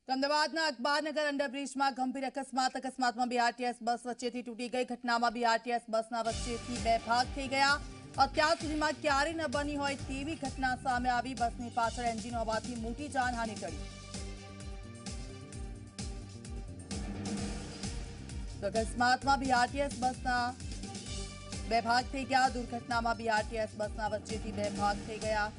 તો અમદાવાદના અખબારનગર અંડરબ્રિજમાં ગંભીર અકસ્માતમાં બીઆરટીએસ બસ વચ્ચેથી તૂટી ગઈ. ઘટનામાં બીઆરટીએસ બસના વચ્ચેથી બે ભાગ થઈ ગયા. અત્યાર સુધીમાં ક્યારેય ન બની હોય તેવી ઘટના સામે આવી. બસની પાછળ એન્જિન હોવાથી મોટી જાનહાનિ ટળી. તો અકસ્માતમાં બીઆરટીએસ બસના બે ભાગ થઈ ગયા. દુર્ઘટનામાં બીઆરટીએસ બસના વચ્ચેથી બે ભાગ થઈ ગયા.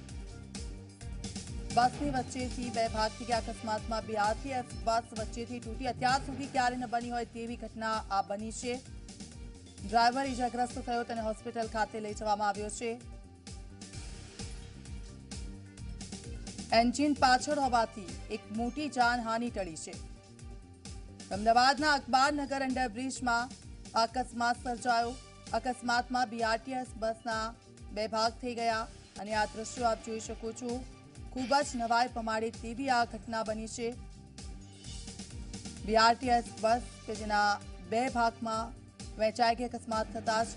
બસની વચ્ચેથી બે ભાગ થઈ ગયા. અકસ્માતમાં બીઆરટીએસ બસ વચ્ચેથી તૂટી. અત્યાર સુધી ક્યારે ન બની હોય તેવી ઘટના આ બની છે. ડ્રાઈવર ઇજાગ્રસ્ત થયો, તેને હોસ્પિટલ ખાતે લઈ જવામાં આવ્યો છે. એન્જિન પાછળ હોવાથી એક મોટી જાનહાનિ ટળી છે. અમદાવાદના અખબારનગર અંડરબ્રિજમાં અકસ્માત સર્જાયો. અકસ્માતમાં બીઆરટીએસ બસના બે ભાગ થઈ ગયા અને આ દ્રશ્યો આપ જોઈ શકો છો. ખૂબ જ નવાઈ પમાડે તેવી આ ઘટના બની છે. બીઆરટીએસ બસ કે જેના બે ભાગમાં વહેંચાઈ ગઈ. અકસ્માત થતાં જ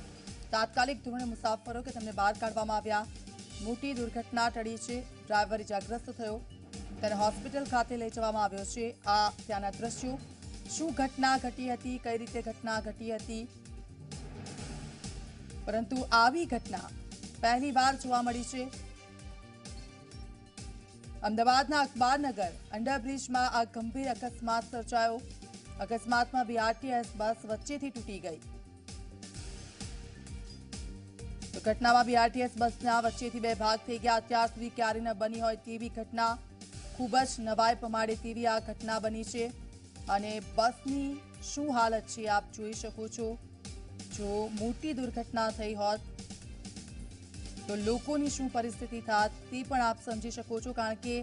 તાત્કાલિક ધોરણે મુસાફરો કે તેમને બહાર કાઢવામાં આવ્યા. મોટી દુર્ઘટના ટળી છે. ડ્રાઈવર ઇજાગ્રસ્ત થયો, તેને હોસ્પિટલ ખાતે લઈ જવામાં આવ્યો છે. આ ત્યાંના દ્રશ્યો. શું ઘટના ઘટી હતી, કઈ રીતે ઘટના ઘટી હતી, પરંતુ આવી ઘટના પહેલીવાર જોવા મળી છે. અમદાવાદના અખબારનગર અંડરબ્રિજમાં આ ગંભીર અકસ્માત સર્જાયો. અકસ્માતમાં બીઆરટીએસ બસ વચ્ચેથી તૂટી ગઈ. તો ઘટનામાં બીઆરટીએસ બસના વચ્ચેથી બે ભાગ થઈ ગયા. અત્યાર સુધી ક્યારે ન બની હોય તેવી ઘટના. ખૂબ જ નવાઈ પમાડે તેવી આ ઘટના બની છે. અને બસની શું હાલત છે આપ જોઈ શકો છો. જો મોટી દુર્ઘટના થઈ હોત તો લોકોની શું પરિસ્થિતિ થાત તે પણ આપ સમજી શકો છો. કારણ કે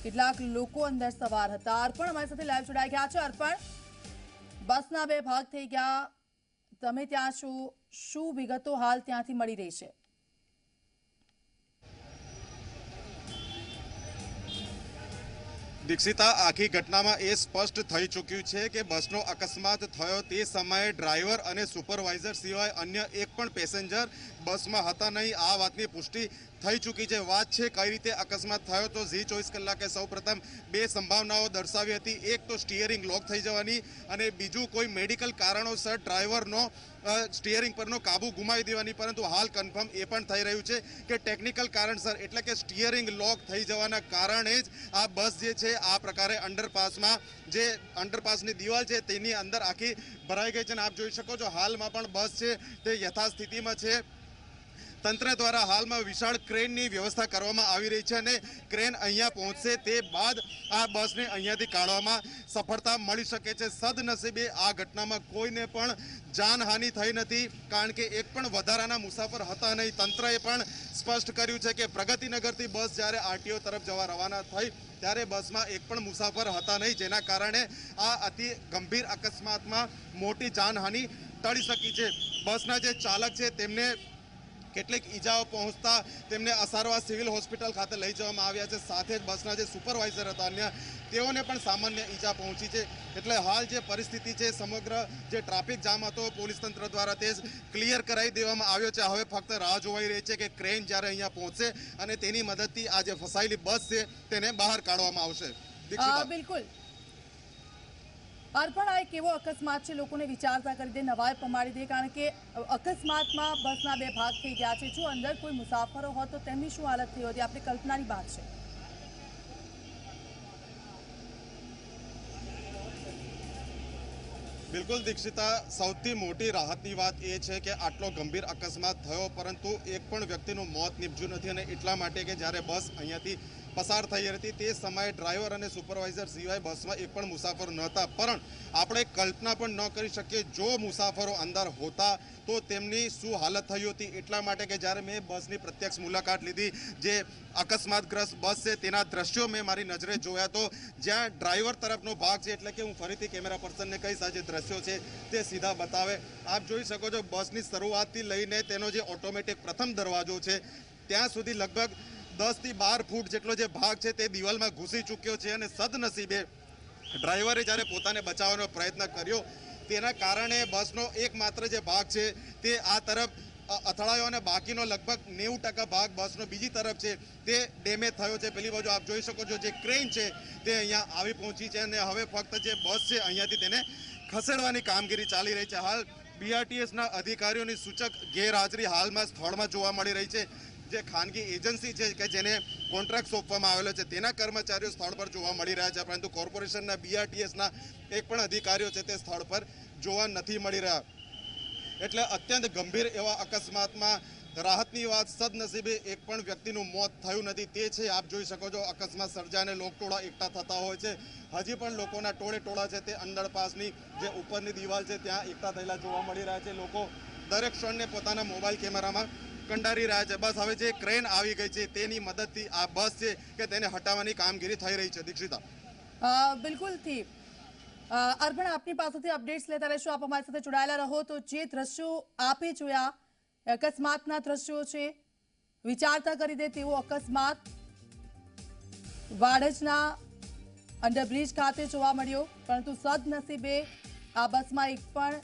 કેટલાક લોકો અંદર સવાર હતા. અર્પણ અમારી સાથે લાઈવ જોડાઈ ગયા છે. અર્પણ, બસના બે ભાગ થઈ ગયા, તમે ત્યાં છો, શું વિગતો હાલ ત્યાંથી મળી રહી છે? દીક્ષિતા, આખી ઘટનામાં એ સ્પષ્ટ થઈ ચૂક્યું છે કે બસનો અકસ્માત થયો તે સમયે ડ્રાઈવર અને સુપરવાઇઝર સિવાય અન્ય એક પણ પેસેન્જર બસમાં હતા નહીં. આ વાતની પુષ્ટિ થઈ ચૂકી છે. વાત છે કઈ રીતે અકસ્માત થયો, તો ઝી 24 કલાકે સૌપ્રથમ બે સંભાવનાઓ દર્શાવી હતી. એક તો સ્ટીયરિંગ લોક થઈ જવાની અને બીજું કોઈ મેડિકલ કારણોસર ડ્રાઈવરનો સ્ટીયરિંગ પરનો કાબુ ગુમાવી દેવાની. પરંતુ હાલ કન્ફર્મ એ પણ થઈ રહ્યું છે કે ટેકનિકલ કારણસર, એટલે કે સ્ટીયરિંગ લોક થઈ જવાના કારણે જ આ બસ જે છે આ પ્રકારે અંડરપાસમાં, જે અંડરપાસની દિવાલ છે તેની અંદર આખી ભરાઈ ગઈ છે. અને આપ જોઈ શકો છો હાલમાં પણ બસ છે તે યથાસ્થિતિમાં છે. તંત્ર દ્વારા હાલમાં વિશાળ ક્રેનની વ્યવસ્થા કરવામાં આવી રહી છે અને ક્રેન અહીંયા પહોંચશે તે બાદ આ બસને અહીંયાથી કાઢવામાં સફળતા મળી શકે છે. સદનસીબે આ ઘટનામાં કોઈને પણ જાનહાનિ થઈ નથી, કારણ કે એક પણ વધારાના મુસાફર હતા નહીં. તંત્રએ પણ સ્પષ્ટ કર્યું છે કે પ્રગતિનગરથી બસ જ્યારે આરટીઓ તરફ જવા રવાના થઈ ત્યારે બસમાં એક પણ મુસાફર હતા નહીં, જેના કારણે આ અતિ ગંભીર અકસ્માતમાં મોટી જાનહાનિ ટળી શકી છે. બસના જે ચાલક છે તેમને કેટલીક ઈજાઓ પહોંચતા તેમને અસારવા સિવિલ હોસ્પિટલ ખાતે લઈ જવામાં આવ્યા છે. સાથે જ બસના જે સુપરવાઇઝર હતા અન્ય, તેઓને પણ સામાન્ય ઈજા પહોંચી છે. એટલે હાલ જે પરિસ્થિતિ છે, સમગ્ર જે ટ્રાફિક જામ હતો પોલીસ તંત્ર દ્વારા તે ક્લિયર કરાવી દેવામાં આવ્યો છે. હવે ફક્ત રાહ જોવાઈ રહી છે કે ક્રેન જ્યારે અહીંયા પહોંચશે અને તેની મદદથી આ જે ફસાયેલી બસ છે તેને બહાર કાઢવામાં આવશે. બિલકુલ અર્પણ, આ એક એવો અકસ્માત છે લોકોને વિચારતા કરી દે, નવાઈ પમાડી દે. કારણ કે અકસ્માતમાં બસના બે ભાગ થઈ ગયા છે. જો અંદર કોઈ મુસાફરો હોત તો તેમની શું હાલત થઈ હોતી, આપણી કલ્પનાની વાત છે. બિલકુલ દીક્ષિતા, સૌથી મોટી રાહતની વાત એ છે કે આટલો ગંભીર અકસ્માત થયો પરંતુ એક પણ વ્યક્તિનું મોત નીપજ્યું નથી. અને એટલા માટે કે જ્યારે બસ અહીંયાથી પસાર થઈ હતી તે સમયે ડ્રાઈવર અને સુપરવાઇઝર સિવાય બસમાં એક પણ મુસાફર નહોતા. પણ આપણે કલ્પના પણ ન કરી શકીએ જો મુસાફરો અંદર હોતા તો તેમની શું હાલત થઈ હતી. એટલા માટે કે જ્યારે મેં બસની પ્રત્યક્ષ મુલાકાત લીધી, જે અકસ્માતગ્રસ્ત બસ છે તેના દ્રશ્યો મેં મારી નજરે જોયા, તો જ્યાં ડ્રાઈવર તરફનો ભાગ છે, એટલે કે હું ફરીથી કેમેરા પર્સનને કહીશ આ જે દ્રશ્યો છે તે સીધા બતાવે. આપ જોઈ શકો છો બસની શરૂઆતથી લઈને તેનો જે ઓટોમેટિક પ્રથમ દરવાજો છે ત્યાં સુધી લગભગ 10 થી 12 ફૂટ જેટલો જે ભાગ છે તે દિવાલમાં ઘૂસી ચૂક્યો છે. અને સદનસીબે ડ્રાઈવરે જ્યારે પોતાને બચાવવાનો પ્રયત્ન કર્યો તેના કારણે બસનો એકમાત્ર જે ભાગ છે તે આ તરફ અથડાયો અને બાકીનો લગભગ 90% ભાગ બસનો બીજી તરફ છે તે ડેમેજ થયો છે. પેલી બાજુ આપ જોઈ શકો છો જે ક્રેન છે તે અહીંયા આવી પહોંચી છે અને હવે ફક્ત જે બસ છે અહીંયાથી તેને ખસેડવાની કામગીરી ચાલી રહી છે. હાલ બીઆરટીએસના અધિકારીઓની સૂચક ગેરહાજરી હાલમાં સ્થળમાં જોવા મળી રહી છે. જે ખાનગી એજન્સી છે કે જેને કોન્ટ્રાક્ટ સોંપવામાં આવેલો છે તેના કર્મચારીઓ સ્થળ પર જોવા મળી રહ્યા છે, પરંતુ કોર્પોરેશનના બીઆરટીએસના એક પણ અધિકારીઓ છે તે સ્થળ પર જોવા નથી મળી રહ્યા. એટલે અત્યંત ગંભીર એવા અકસ્માતમાં રાહતની વાત સદનસીબે એક પણ વ્યક્તિનું મોત થયું નથી. તે છે આપ જોઈ શકો છો અકસ્માત સર્જાને લોકટોળા એકઠા થતા હોય છે. હજી પણ લોકોના ટોળે ટોળા છે તે અંડરપાસની જે ઉપરની દિવાલ છે ત્યાં એકઠા થયેલા જોવા મળી રહ્યા છે. લોકો દરેક ક્ષણને પોતાના મોબાઈલ કેમેરામાં કંડારી રહ્યા છે. બસ હવે જે ક્રેન આવી ગઈ છે તેની મદદથી આ બસ છે કે તેને હટાવવાની કામગીરી થઈ રહી છે. દીક્ષિતા, બિલકુલથી અર્પણ, આપની પાસેથી અપડેટ્સ લેતા રહેશું. આપ અમારી સાથે જોડાયેલા રહો. તો જે દ્રશ્યો આપે જોયા અકસ્માતના દ્રશ્યો છે, વિચારતા કરી દે તેવો અકસ્માત વાડજના અંડરબ્રિજ ખાતે જોવા મળ્યો, પરંતુ સદનસીબે આ બસમાં એક પણ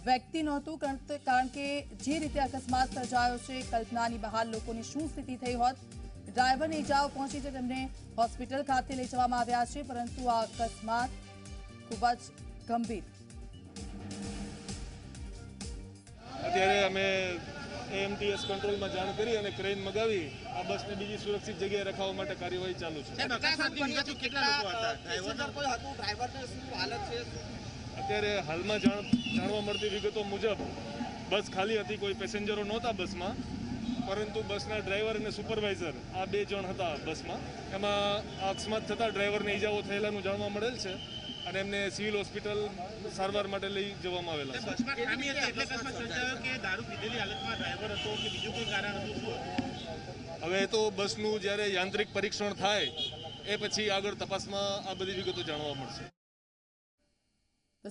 વ્યક્તિ નહોતું, કારણ કે જે રીતે અકસ્માત સર્જાયો છે કલ્પનાની બહાર. લોકોની શું સ્થિતિ થઈ હોત. ડ્રાઈવરને ઈજાઓ પહોંચી છે, તેમને હોસ્પિટલ ખાતે લઈ જવામાં આવ્યા છે, પરંતુ આ અકસ્માત ખૂબ જ ગંભીર. અત્યારે અમે એએમટીએસ કંટ્રોલમાં જાણ કરી અને ક્રેન મગાવી આ બસને બીજી સુરક્ષિત જગ્યાએ રખાવવા માટે કાર્યવાહી ચાલુ છે. અત્યારે હાલમાં જાણવા મળતી વિગતો મુજબ બસ ખાલી હતી, કોઈ પેસેન્જરો નહોતા બસમાં, પરંતુ બસના ડ્રાઈવર અને સુપરવાઇઝર આ 2 જણ હતા બસમાં. એમાં અકસ્માત થતાં ડ્રાઈવરને ઈજાઓ થયેલાનું જાણવા મળેલ છે અને એમને સિવિલ હોસ્પિટલ સારવાર માટે લઈ જવામાં આવેલા છે. હવે તો બસનું જ્યારે યાંત્રિક પરીક્ષણ થાય એ પછી આગળ તપાસમાં આ બધી વિગતો જાણવા મળશે.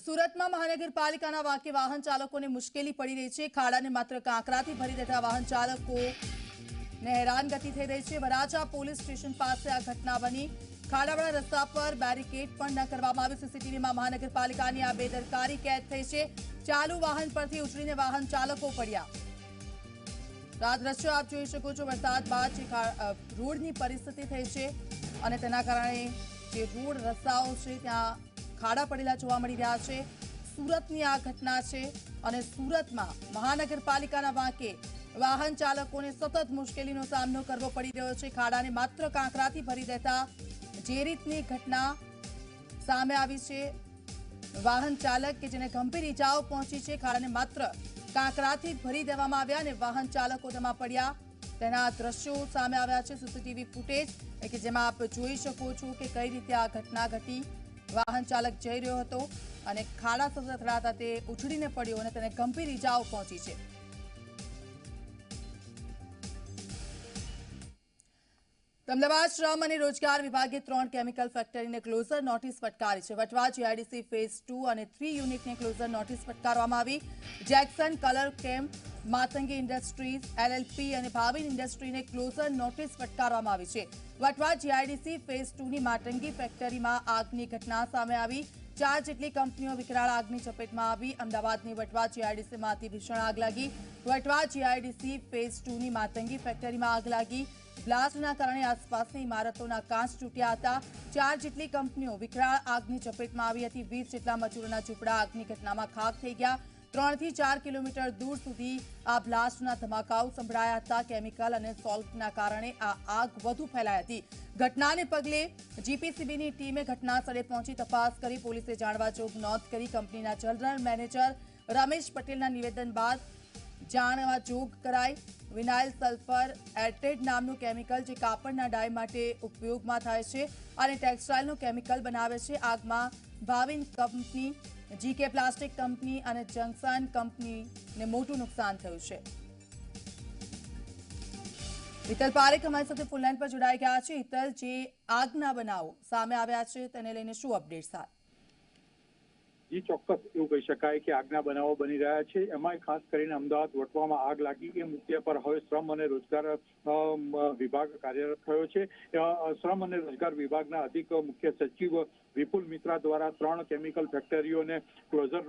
સુરતમાં મહાનગરપાલિકાના વાકે વાહન ચાલકોને મુશ્કેલી પડી રહી છે. ખાડાને માત્ર કાંકરાથી ભરી દેતા વાહન ચાલકોને હેરાનગતિ થઈ રહી છે. વરાછા પોલીસ સ્ટેશન પાસે આ ઘટના બની. ખાડાવાળા રસ્તા પર બેરિકેડ પણ ન કરવામાં આવ્યું. સીસીટીવીમાં મહાનગરપાલિકાની આ બેદરકારી કેદ થઈ છે. ચાલુ વાહન પરથી ઉતરીને વાહન ચાલકો પડ્યા. આ દ્રશ્યો આપ જોઈ શકો છો. વરસાદ બાદ જે રોડની પરિસ્થિતિ થઈ છે અને તેના કારણે જે રોડ રસ્તાઓ છે ત્યાં ખાડા પડેલા જોવા મળી રહ્યા છે. સુરતની આ ઘટના છે અને સુરતમાં મહાનગરપાલિકાના વાંકે વાહન ચાલકોને સતત મુશ્કેલીનો સામનો કરવો પડી રહ્યો છે. ખાડાને માત્ર કાંકરાથી ભરી દેતા જે રીતની ઘટના સામે આવી છે, વાહન ચાલક કે જેને ગંભીર ઈજાઓ પહોંચી છે, ખાડાને માત્ર કાંકરાથી ભરી દેવામાં આવ્યા અને વાહન ચાલકો તેમાં પડ્યા, તેના દ્રશ્યો સામે આવ્યા છે. સીસીટીવી ફૂટેજ કે જેમાં આપ જોઈ શકો છો કે કઈ રીતે આ ઘટના ઘટી. વાહન ચાલક જઈ રહ્યો હતો અને ખાડા સાથે અથડાતા તે ઉછળીને પડ્યો અને તેને ગંભીર ઈજાઓ પહોંચી છે. અમદાવાદ શ્રમ અને રોજગાર વિભાગે 3 કેમિકલ ફેક્ટરીને ક્લોઝર નોટિસ ફટકારી છે. વટવા જીઆઈડીસી ફેઝ 2 અને 3 યુનિટને ક્લોઝર નોટિસ ફટકારવામાં આવી. જેક્સન કલર કેમ, માતંગી ઇન્ડસ્ટ્રીઝ એલએલપી અને ભાવિન ઇન્ડસ્ટ્રીને ક્લોઝર નોટિસ ફટકારવામાં આવી છે. વટવા જીઆઈડીસી ફેઝ 2ની માતંગી ફેક્ટરીમાં આગની ઘટના સામે આવી. 4 જેટલી કંપનીઓ વિકરાળ આગની ચપેટમાં આવી. અમદાવાદની વટવા જીઆઈડીસીમાં અતિ ભીષણ આગ લાગી. વટવા જીઆઈડીસી ફેઝ 2ની માતંગી ફેક્ટરીમાં આગ લાગી. બ્લાસ્ટના કારણે આસપાસની ઇમારતોના કાચ તૂટ્યા હતા. 4 જેટલી કંપનીઓ વિકરાળ આગની ચપેટમાં આવી હતી. 20 જેટલા મજૂરોના ઝૂંપડા આગની ઘટનામાં ખાખ થઈ ગયા. 3 થી 4 કિલોમીટર દૂર સુધી આ બ્લાસ્ટના ધમાકાઓ સંભળાયા હતા. કેમિકલ અને સોલ્ટના કારણે આ આગ વધુ ફેલાઈ હતી. ઘટનાને પગલે જીપીસીબીની ટીમે ઘટના સ્થળે પહોંચી તપાસ કરી. પોલીસે જાણવાજોગ નોંધ કરી. કંપનીના જનરલ મેનેજર રમેશ પટેલના નિવેદન બાદ જાણવાજોગ કરાઈ. વિનાઇલ સલ્ફર એટેડ નામનું કેમિકલ જે કાપડના ડાય માટે ઉપયોગમાં થાય છે અને ટેક્સટાઇલનું કેમિકલ બનાવે છે. આગમાં Bhavin company, GK plastic company અને જંકશન કંપનીને મોટું નુકસાન થયું છે. હિતલ પારેખ અમારી સાથે ફૂલ લાઈન પર જોડાઈ ગયા છે. હિતલ, જે આગના બનાવો સામે આવ્યા છે તેને લઈને શું અપડેટ્સ છે? જી, ચોક્કસ એવું કહી શકાય કે આગના બનાવો બની રહ્યા છે. એમાં ખાસ કરીને અમદાવાદ વટવામાં આગ લાગી એ મુદ્દે પર હવે શ્રમ અને રોજગાર વિભાગ કાર્યરત થયો છે. શ્રમ અને રોજગાર વિભાગના અધિક મુખ્ય સચિવ વિપુલ મિશ્રા દ્વારા 3 કેમિકલ ફેક્ટરીઓને ક્લોઝર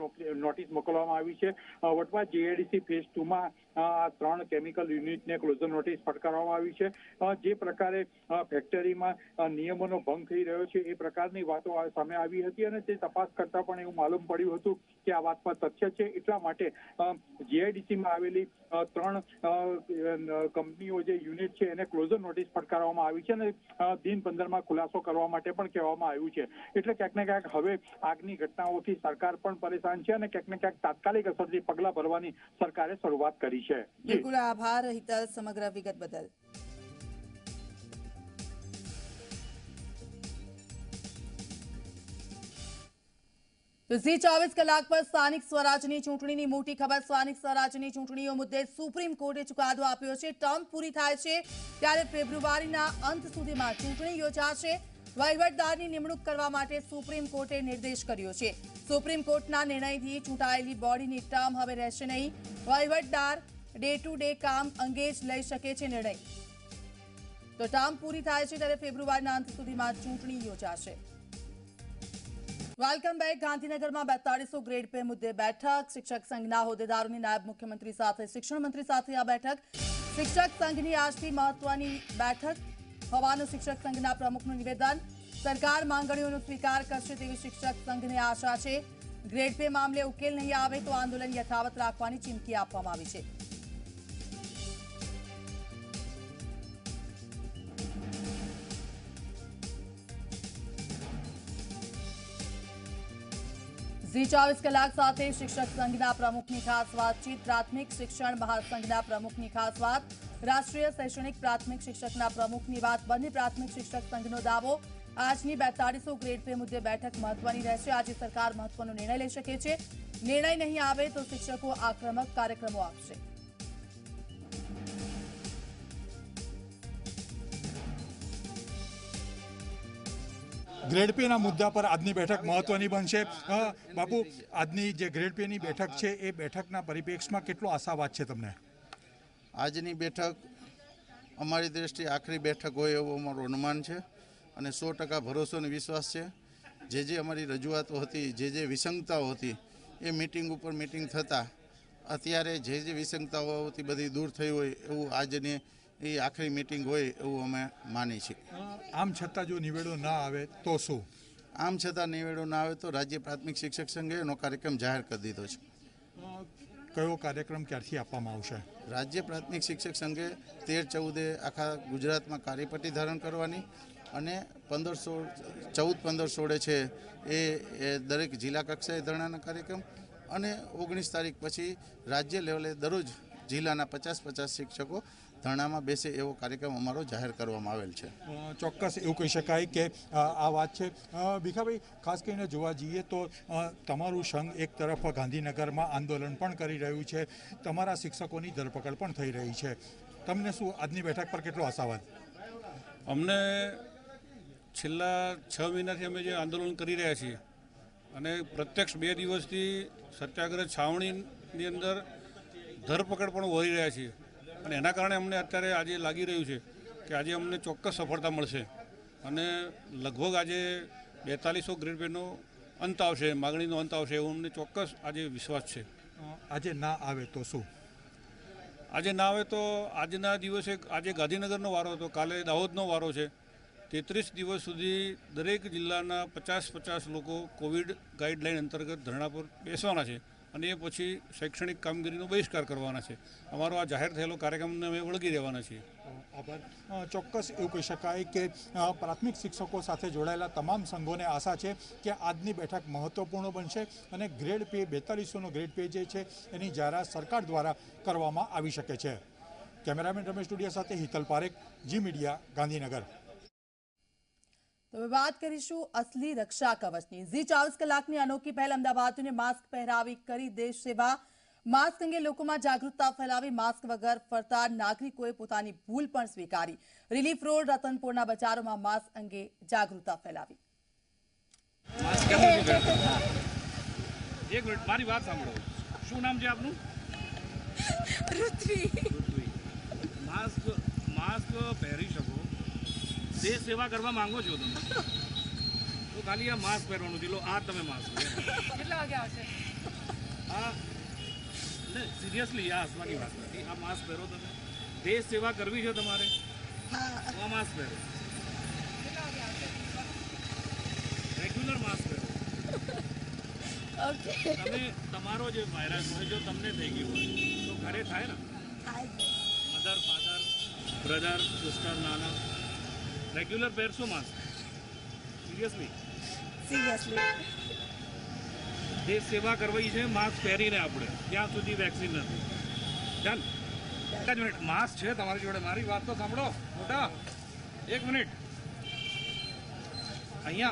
નોટિસ મોકલવામાં આવી છે. વટવા જીઆઈડીસી ફેઝ 2માં આ 3 કેમિકલ યુનિટને ક્લોઝર નોટિસ ફટકારવામાં આવી છે. જે પ્રકારે ફેક્ટરીમાં નિયમોનો ભંગ થઈ રહ્યો છે એ પ્રકારની વાતો સામે આવી હતી અને તે તપાસ કરતા પણ એવું માલુમ પડ્યું હતું કે આ વાતમાં તથ્ય છે. એટલા માટે જીઆઈડીસીમાં આવેલી 3 કંપનીઓ જે યુનિટ છે એને ક્લોઝર નોટિસ ફટકારવામાં આવી છે અને દિન 15માં ખુલાસો કરવા માટે પણ કહેવામાં આવ્યું છે. એટલે ક્યાંક ને ક્યાંક હવે આગની ઘટનાઓથી સરકાર પણ પરેશાન છે અને ક્યાંક ને ક્યાંક તાત્કાલિક અસરથી પગલાં ભરવાની સરકારે શરૂઆત કરી છે. બિલકુલ આભાર હિતલ સમગ્ર વિગત બદલ. તો ઝી 24 કલાક પર સ્થાનિક સ્વરાજની ચૂંટણીની મોટી ખબર. સ્થાનિક સ્વરાજની ચૂંટણીઓ મુદ્દે સુપ્રીમ કોર્ટે ચુકાદો આપ્યો છે. ટર્મ પૂરી થાય છે ત્યારે ફેબ્રુઆરીના અંત સુધીમાં ચૂંટણી યોજાશે. વહીવટદારની નિમણૂક કરવા માટે સુપ્રીમ કોર્ટે નિર્દેશ કર્યો છે. સુપ્રીમ કોર્ટના નિર્ણયથી ચૂંટાયેલી બોડીની ટર્મ હવે રહેશે નહીં. વહીવટદાર ડે ટુ ડે કામ અંગે જ લઈ શકે છે નિર્ણય. તો ટર્મ પૂરી થાય છે ત્યારે ફેબ્રુઆરીના અંત સુધીમાં ચૂંટણી યોજાશે. Welcome back. ગાંધીનગરમાં 4200 ગ્રેડ પે મુદ્દે બેઠક. શિક્ષક સંઘના હોદ્દેદારોની નાયબ મુખ્યમંત્રી સાથે શિક્ષણ મંત્રી સાથે આ બેઠક. શિક્ષક સંઘની આજથી મહત્વની બેઠક હોવાનું શિક્ષક સંઘના પ્રમુખનું નિવેદન. સરકાર માંગણીઓનો સ્વીકાર કરશે તેવી શિક્ષક સંઘને આશા છે. ગ્રેડ પે મામલે ઉકેલ નહીં આવે તો આંદોલન યથાવત રાખવાની ચીમકી આપવામાં આવી છે. ઝી 24 કલાક સાથે શિક્ષક સંઘના પ્રમુખની ખાસ વાતચીત. પ્રાથમિક શિક્ષણ મહાસંઘના પ્રમુખની ખાસ વાત. રાષ્ટ્રીય શૈક્ષણિક પ્રાથમિક શિક્ષકના પ્રમુખની વાત. બંને પ્રાથમિક શિક્ષક સંઘનો દાવો. આજની 4200 ગ્રેડ પે મુદ્દે બેઠક મહત્વની રહેશે. આજે સરકાર મહત્વનો નિર્ણય લઈ શકે છે. નિર્ણય નહીં આવે તો શિક્ષકો આક્રમક કાર્યક્રમો આપશે. ગ્રેડ પેના મુદ્દા પર આજની બેઠક મહત્વની બનશે. બાપુ, આજની જે ગ્રેડ પેની બેઠક છે એ બેઠકના પરિપ્રેક્ષમાં કેટલો આશાવાદ છે તમને? આજની બેઠક અમારી દ્રષ્ટિએ આખરી બેઠક હોય એવું અમારું અનુમાન છે અને 100% ભરોસો અને વિશ્વાસ છે. જે અમારી રજૂઆતો હતી, જે વિસંગતાઓ હતી એ મિટિંગ ઉપર મિટિંગ થતાં અત્યારે જે વિસંગતાઓ હતી બધી દૂર થઈ હોય એવું આજની એ આખરી મિટિંગ હોય એવું અમે માની છીએ. આમ છતાં જો નિવેડો ના આવે તો શું? આમ છતાં નિવેડો ના આવે તો રાજ્ય પ્રાથમિક શિક્ષક સંઘે એનો કાર્યક્રમ જાહેર કરી દીધો છે. કયો કાર્યક્રમ ક્યારથી આપવામાં આવશે? રાજ્ય પ્રાથમિક શિક્ષક સંઘે 13-14 આખા ગુજરાતમાં કાર્યપટ્ટી ધારણ કરવાની અને 14-15-16 છે એ દરેક જિલ્લા કક્ષાએ ધરણાના કાર્યક્રમ અને 19 તારીખ પછી રાજ્ય લેવલે દરરોજ જિલ્લાના 50-50 શિક્ષકો ધરણામાં બેસે એવો કાર્યક્રમ અમારો જાહેર કરવામાં આવેલ છે. ચોક્કસ એવું કહી શકાય કે આ વાત છે. ભીખાભાઈ, ખાસ કરીને જોવા જઈએ તો તમારું સંઘ એક તરફ ગાંધીનગરમાં આંદોલન પણ કરી રહ્યું છે, તમારા શિક્ષકોની ધરપકડ પણ થઈ રહી છે. તમને શું આજની બેઠક પર કેટલો આશાવાદ? અમને છેલ્લા 6 મહિનાથી અમે જે આંદોલન કરી રહ્યા છીએ અને પ્રત્યક્ષ 2 દિવસથી સત્યાગ્રહ છાવણીની અંદર ધરપકડ પણ વહી રહ્યા છીએ અને એના કારણે અમને અત્યારે આજે લાગી રહ્યું છે કે આજે અમને ચોક્કસ સફળતા મળશે અને લગભગ આજે 4200 ગ્રેડ પેનો અંત આવશે, માગણીનો અંત આવશે એવો અમને ચોક્કસ આજે વિશ્વાસ છે. આજે ના આવે તો શું? આજે ના આવે તો આજના દિવસે આજે ગાંધીનગરનો વારો હતો, કાલે દાહોદનો વારો છે. 33 દિવસ સુધી દરેક જિલ્લાના 50-50 લોકો કોવિડ ગાઈડલાઇન અંતર્ગત ધરણા પર બેસવાના છે અને એ પછી શૈક્ષણિક કામગીરીનો બહિષ્કાર કરવાના છે. અમારો આ જાહેર થયેલો કાર્યક્રમને અમે વળગી રહેવાના છીએ. આભાર. ચોક્કસ એવું કહી શકાય કે પ્રાથમિક શિક્ષકો સાથે જોડાયેલા તમામ સંઘોને આશા છે કે આજની બેઠક મહત્વપૂર્ણ બનશે અને ગ્રેડ પે 4200નો ગ્રેડ પે જે છે એની જાહેરાત સરકાર દ્વારા કરવામાં આવી શકે છે. કેમેરામેન રમેશ ટુડિયા સાથે હિતલ પારેખ, જી મીડિયા, ગાંધીનગર. તો વાત કરીશું અસલી રક્ષા કવચની. ઝી 24 કલાકની અનોખી પહેલ. અમદાવાદને માસ્ક પહેરાવી કરી દેશ સેવા. માસ્ક અંગે લોકોમાં જાગૃતતા ફેલાવી માસ્ક વગર ફરતા નાગરિકોએ પોતાની ભૂલ પણ સ્વીકારી. રિલીફ રોડ રતનપુરના બજારોમાં માસ્ક અંગે જાગૃતતા ફેલાવી. એક મિનિટ મારી વાત સાંભળો. શું નામ છે આપનું? પૃથ્વી. માસ્ક પહેરી શકો, દેશ સેવા કરવા માંગો છો તમે? તો ખાલી આ માસ્ક પહેરવાનું છે. લો આ તમે માસ્ક કેટલા વાગે આવશે? આ સિરિયસલી આ હસવાની વાત નથી. આ માસ્ક પહેરો તમે. દેશ સેવા કરવી છે તમારે તો આ માસ્ક પહેરો. રેગ્યુલર માસ્ક પહેરો. તમે તમારો જે વાયરસ હોય જો તમને થઈ ગયું હોય તો ઘરે થાય ને, મધર ફાધર બ્રધર સિસ્ટર નાના રેગ્યુલર પહેરશો માસ્ક. સિરિયસલી દેશ સેવા કરવી છે માસ્ક પહેરીને આપણે ત્યાં સુધી વેક્સિન નથી. ડન. એક જ મિનિટ માસ્ક છે તમારી જોડે. મારી વાત તો સાંભળો મોટા, 1 મિનિટ અહીંયા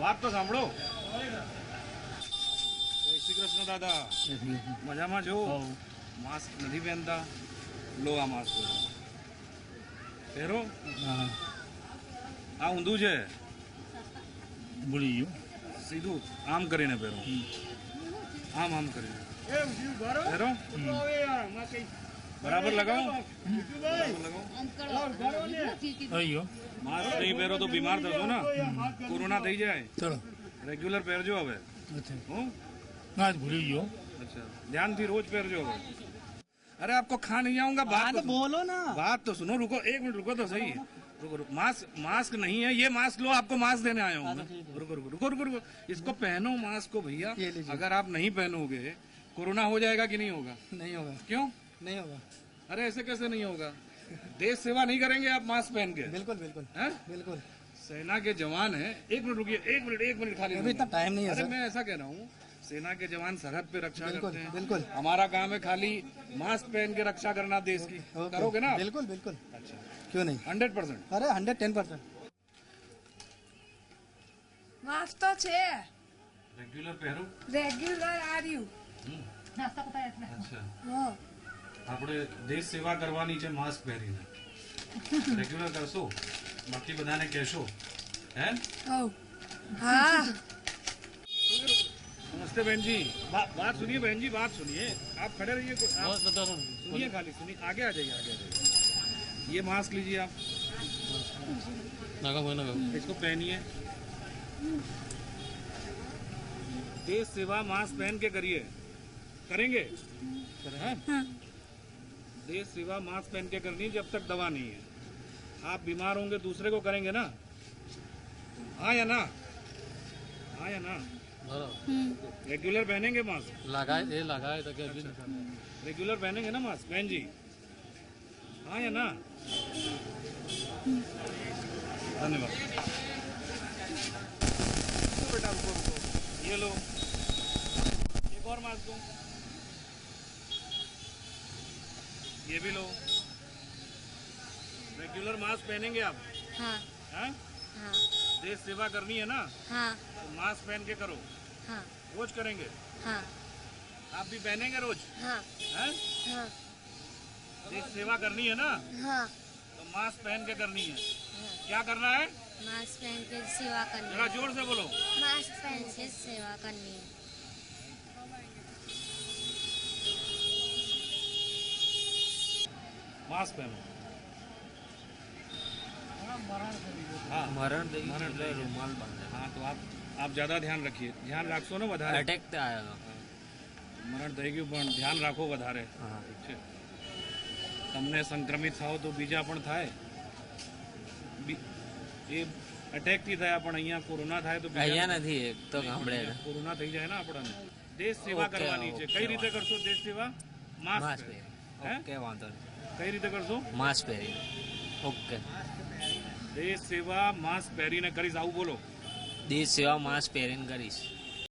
વાત તો સાંભળો. જય શ્રી કૃષ્ણ દાદા, મજામાં છો? માસ્ક નથી પહેરતા? લો આ માસ્ક પહેરો. આ ઊંધું છે, ભૂલી ગયો. સીધું આમ કરીને પહેરો. આમ કરીને પહેરો. બરાબર લગાવો. માસ્ક નહીં પહેરો તો બીમાર થશો ને, કોરોના થઈ જાય. ચલો રેગ્યુલર પહેરજો હવે. હું ના જ ભૂલી ગયો. अच्छा ध्यान થી रोज પહેરજો હવે. अरे आपको खा नहीं आऊंगा. बात तो बोलो ना. बात तो सुनो. रुको 1 मिनट रुको तो सही. रुको. मास्क नहीं है ये. मास्क लो, आपको मास्क देने आया हूँ मैं. रुको. इसको पहनो मास्क को भैया. अगर आप नहीं पहनोगे कोरोना हो जाएगा कि नहीं होगा? नहीं होगा. क्यों नहीं होगा? अरे ऐसे कैसे नहीं होगा? देश सेवा नहीं करेंगे आप मास्क पहन के? बिल्कुल बिल्कुल. सेना के जवान है. 1 मिनट रुकिए. 1 मिनट खाली. अभी इतना टाइम नहीं है. अरे मैं ऐसा कह रहा हूँ, सेना के जवान सरहद पे रक्षा करते हैं. बिल्कुल. हमारा काम है खाली मास्क पहन के रक्षा करना देश की. करोगे ना? बिल्कुल. अच्छा क्यों नहीं? 100%. अरे 110%. માસ્ક તો છે, રેગ્યુલર પહેરો. રેગ્યુલર આ રહ્યું. નાસ્તા પતાય એટલે. અચ્છા હા. આપણે દેશ સેવા કરવાની છે માસ્ક પહેરીને. રેગ્યુલર કરશો, બાકી બધાને કહેશો. હે? હા. नमस्ते बहन जी. बात सुनिए बहन जी, बात सुनिए. आप खड़े रहिए. सुनिए खाली सुनिए. आगे आ जाइए. ये मास्क लीजिए आप. इसको पहनिए. देश सेवा मास्क पहन के करिए. करेंगे? हाँ? देश सेवा मास्क पहन के करनी जब तक दवा नहीं है. आप बीमार होंगे दूसरे को करेंगे ना. हाँ या ना? रेगुलर पहनेंगे मास्क? लगाए तो क्या? रेगुलर पहनेंगे ना मास्क बहन जी? हाँ या ना? धन्यवाद. बेटा रुको. ये लो, एक और मास्क दो. ये भी लो. रेगुलर मास्क पहनेंगे आप? हाँ. हाँ? देश सेवा करनी है ना? हाँ. तो मास्क पहन के करो. हाँ. रोज करेंगे? हाँ. आप भी पहनेंगे रोज? हाँ. हैं? हाँ. देश सेवा करनी है ना? हाँ. तो मास्क पहन के करनी है. क्या करना है? मास्क पहन के सेवा करनी जरा है. जोर से बोलो. मास्क पहन के सेवा करनी है. मास्क पहनो. हाँ મરણ રૂમાલ બાંધે. हाँ तो आप ज़्यादा ध्यान रखिए. ध्यान રાખશો ને વધારે. અટેક તો આવ્યો. મરણ થઈ ગયું પણ ધ્યાન રાખો વધારે. ઠીક છે. તમને સંક્રમિત થાવ તો બીજા પણ થાય. એ અટેકથી થયા પણ અહીંયા કોરોના થાય તો અહીંયા નથી, એક તો ગામડે કોરોના થઈ જાય ને આપણને. દેશ સેવા કરવાની છે. કઈ રીતે કરશો દેશ સેવા? માસ્ક પહેરી. ઓકે વાંધો નહીં. કઈ રીતે કરશો? માસ્ક પહેરી. ઓકે. દેશ સેવા માસ્ક પહેરીને કરીશ આવું બોલો. દેશ સેવા માસ્ક પહેરીને કરીશ.